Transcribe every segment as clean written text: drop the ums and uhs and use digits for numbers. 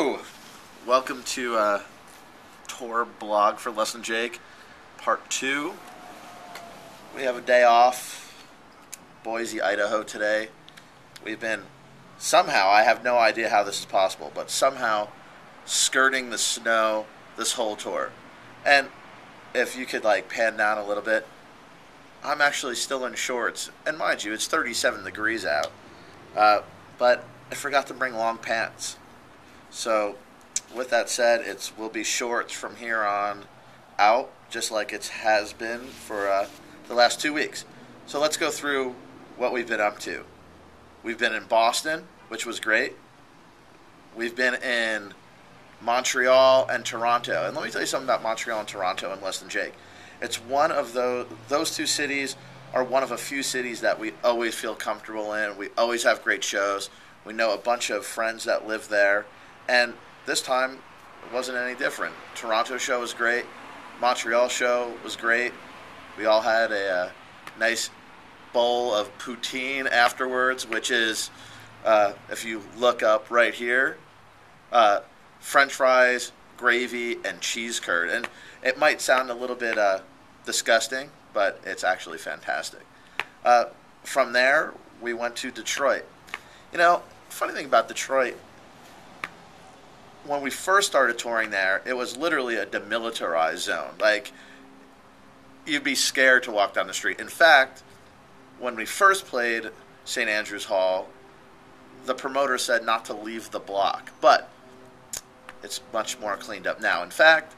Hello! Welcome to Tour Blog for Less Than Jake, Part 2. We have a day off, Boise, Idaho today. We've been somehow, I have no idea how this is possible, but somehow skirting the snow this whole tour. And if you could pan down a little bit, I'm actually still in shorts. And mind you, it's 37 degrees out. But I forgot to bring long pants. So, with that said, it will be shorts from here on out, just like it has been for the last 2 weeks. So let's go through what we've been up to. We've been in Boston, which was great. We've been in Montreal and Toronto. And let me tell you something about Montreal and Toronto and Less Than Jake. It's one of those two cities are one of a few cities that we always feel comfortable in. We always have great shows. We know a bunch of friends that live there. And this time, it wasn't any different. Toronto show was great. Montreal show was great. We all had a nice bowl of poutine afterwards, which is, if you look up right here, French fries, gravy, and cheese curd. And it might sound a little bit disgusting, but it's actually fantastic. From there, we went to Detroit. You know, funny thing about Detroit, when we first started touring there, it was literally a demilitarized zone. You'd be scared to walk down the street. In fact, when we first played St. Andrews Hall, the promoter said not to leave the block. But it's much more cleaned up now. In fact,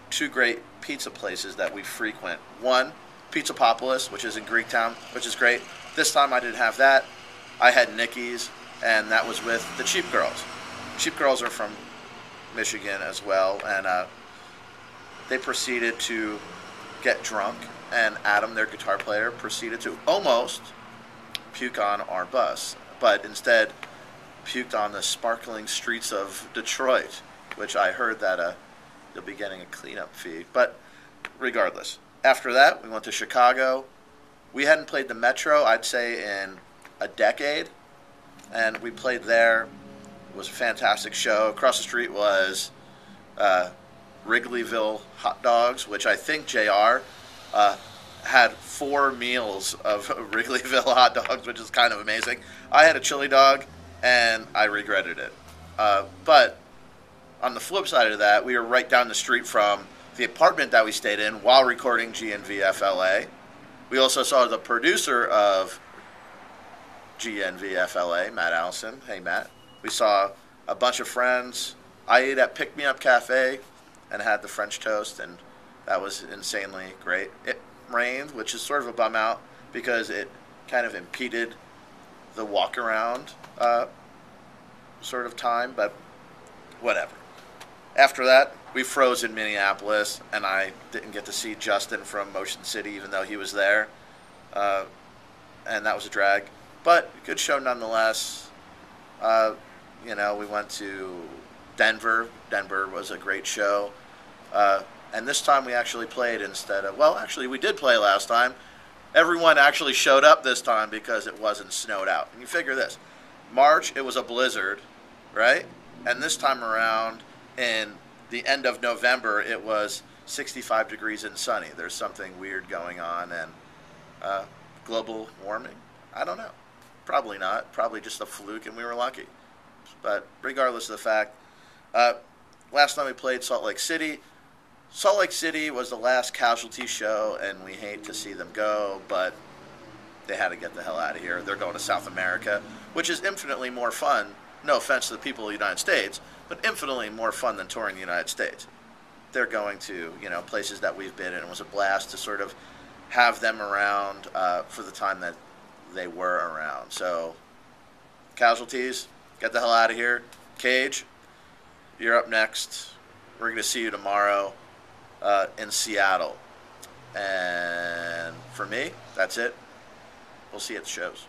two great pizza places that we frequent. One, Pizzapopolis, which is in Greektown, which is great. This time I didn't have that. I had Nikki's, and that was with the Cheap Girls. Cheap Girls are from Michigan as well, and they proceeded to get drunk, and Adam, their guitar player, proceeded to almost puke on our bus, but instead puked on the sparkling streets of Detroit, which I heard that you'll be getting a cleanup fee. But regardless, after that, we went to Chicago. We hadn't played the Metro, I'd say, in a decade, and we played there. It was a fantastic show. Across the street was Wrigleyville hot dogs, which I think JR had 4 meals of Wrigleyville hot dogs, which is kind of amazing. I had a chili dog, and I regretted it. But on the flip side of that, we were right down the street from the apartment that we stayed in while recording GNVFLA. We also saw the producer of GNVFLA, Matt Allison. Hey, Matt. We saw a bunch of friends. I ate at Pick Me Up Cafe and had the French toast, and that was insanely great. It rained, which is sort of a bum out because it kind of impeded the walk around sort of time, but whatever. After that, we froze in Minneapolis, and I didn't get to see Justin from Motion City, even though he was there, and that was a drag. But good show nonetheless. We went to Denver. Denver was a great show. And this time we actually played instead of... Well, actually, we did play last time. Everyone actually showed up this time because it wasn't snowed out. And you figure this. March, it was a blizzard, right? And this time around, in the end of November, it was 65 degrees and sunny. There's something weird going on. And global warming? I don't know. Probably not. Probably just a fluke, and we were lucky. But regardless of the fact, last time we played Salt Lake City. Salt Lake City was the last Casualty show, and we hate to see them go, but they had to get the hell out of here. They're going to South America, which is infinitely more fun. No offense to the people of the United States, but infinitely more fun than touring the United States. They're going to, places that we've been in. It was a blast to sort of have them around for the time that they were around. So, Casualties, get the hell out of here. Cage, you're up next. We're going to see you tomorrow in Seattle. And for me, that's it. We'll see you at the shows.